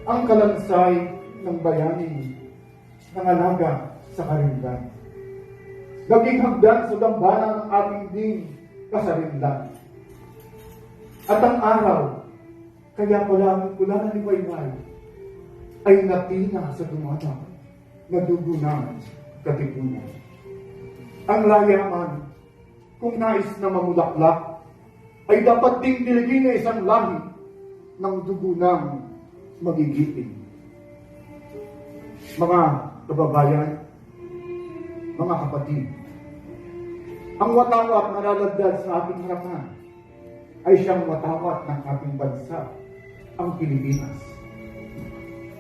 ang kalansay ng bayani ng alaga sa karinlan. Naging hagdan sa dambana ng ating ding kasarinlan. At ang araw, kaya pala na liwayway, ay natina sa dumadang na dugo ng katipunan. Ang layaman, kung nais na mamulaklak, ay dapat ding diligin na isang lahi ng dugo ng magigiting. Mga kababayan, mga kapatid, ang watawat na nalalagdag sa ating harapan ay siyang watawat ng ating bansa, ang Pilipinas.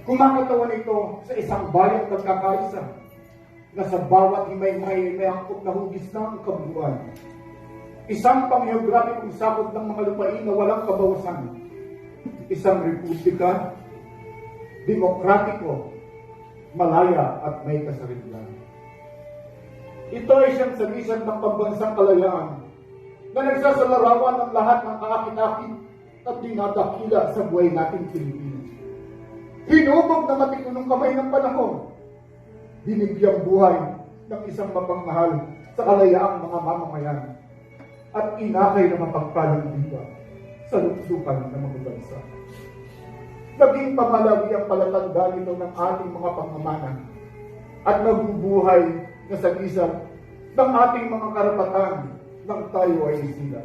Kumakatawan ito sa isang bayang nagkakaisa na sa bawat himay-may may angkop na hugis ng kabuuan. Isang pangheograpikong sakop ng mga lupain na walang kabawasan. Isang republika, demokratiko, malaya at may kasarinlan. Ito ay siyang sagisag ng pambansang kalayaan na nagsasalarawan ng lahat ng kaakit-akit at dinadakila sa buhay nating Pilipinas. Hinubog na matikunong kamay ng panahon, binigyang buhay ng isang mapagmahal sa kalayaang mga mamamayan at inakay na mapagpalang diwa sa luksukan ng mga bansa. Naging pamalagi ang palatanda nito ng ating mga pangmamana at nabubuhay na sagisag ng ating mga karapatan ng tayo ay sila.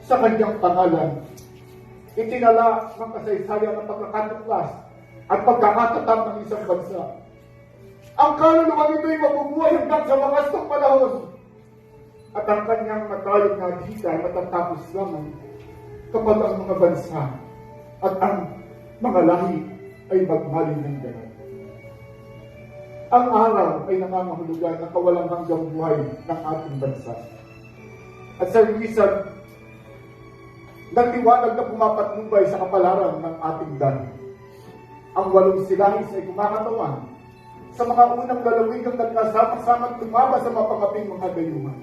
Sa kanyang pangalan, itinala ng kasaysayan ng pagkakatuklas at pagkakatatag ng isang bansa. Ang kaluluwa nito ay mabubuhay hanggang sa wakas ng panahon. At ang kanyang matayog na hita ay matatapos lamang kapag ang mga bansa at ang mga lahi ay magmaling ng ganap. Ang araw ay nangangahulugan ng kawalang hanggang buhay ng ating bansa. At sa lisan, nagtiwanag na pumapatnubay sa kapalaran ng ating dami. Ang 8 silahis ay kumakatawan sa mga unang lalawigang nagkasama-samang tumaba sa mapangaping mga dayuhan.